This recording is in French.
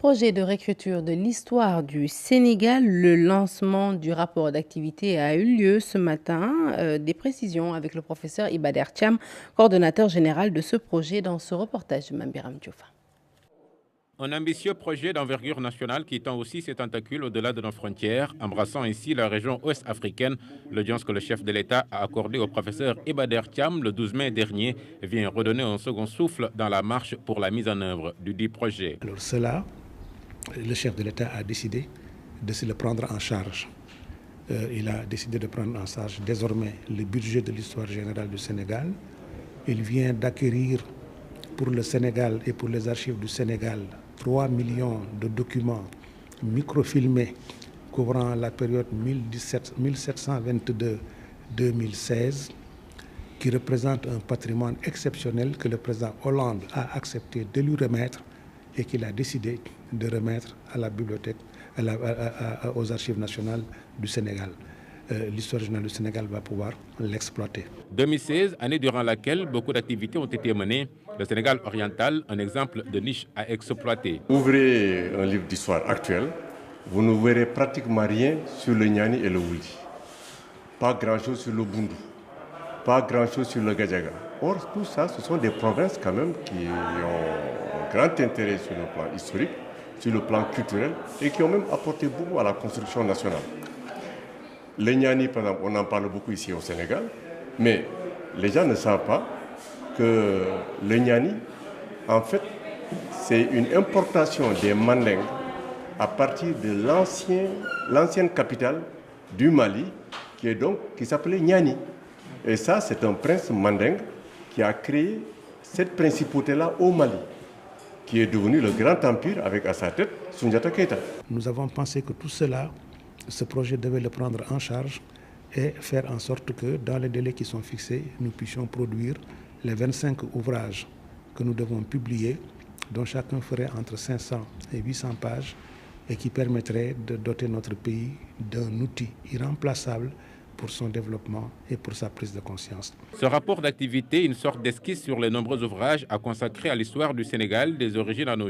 Projet de réécriture de l'histoire du Sénégal, le lancement du rapport d'activité a eu lieu ce matin. Des précisions avec le professeur Ibader Thiam, coordonnateur général de ce projet, dans ce reportage de Mambiram Diouf. Un ambitieux projet d'envergure nationale qui tend aussi ses tentacules au-delà de nos frontières, embrassant ainsi la région ouest-africaine. L'audience que le chef de l'État a accordée au professeur Ibader Thiam le 12 mai dernier vient redonner un second souffle dans la marche pour la mise en œuvre du dit projet. Alors cela, le chef de l'État a décidé de se le prendre en charge. Il a décidé de prendre en charge désormais le budget de l'histoire générale du Sénégal. Il vient d'acquérir pour le Sénégal et pour les archives du Sénégal 3 millions de documents microfilmés couvrant la période 1722-2016 qui représente un patrimoine exceptionnel que le président Hollande a accepté de lui remettre et qu'il a décidé de remettre à la bibliothèque, aux archives nationales du Sénégal. L'histoire générale du Sénégal va pouvoir l'exploiter. 2016, année durant laquelle beaucoup d'activités ont été menées, le Sénégal oriental, un exemple de niche à exploiter. Ouvrez un livre d'histoire actuel, vous ne verrez pratiquement rien sur le Niani et le Wuli. Pas grand-chose sur le Bundu, pas grand-chose sur le Gadjaga. Or, tout ça, ce sont des provinces quand même qui ont un grand intérêt sur le plan historique, sur le plan culturel et qui ont même apporté beaucoup à la construction nationale. Les Niani, par exemple, on en parle beaucoup ici au Sénégal, mais les gens ne savent pas que le Niani, en fait, c'est une importation des Mandingues à partir de l'ancienne capitale du Mali, qui s'appelait Niani. Et ça, c'est un prince mandingue qui a créé cette principauté-là au Mali, qui est devenu le grand empire avec à sa tête Soundiata Keita. Nous avons pensé que tout cela, ce projet devait le prendre en charge et faire en sorte que dans les délais qui sont fixés, nous puissions produire les 25 ouvrages que nous devons publier, dont chacun ferait entre 500 et 800 pages et qui permettrait de doter notre pays d'un outil irremplaçable pour son développement et pour sa prise de conscience. Ce rapport d'activité, une sorte d'esquisse sur les nombreux ouvrages à consacrer à l'histoire du Sénégal des origines à nos jours.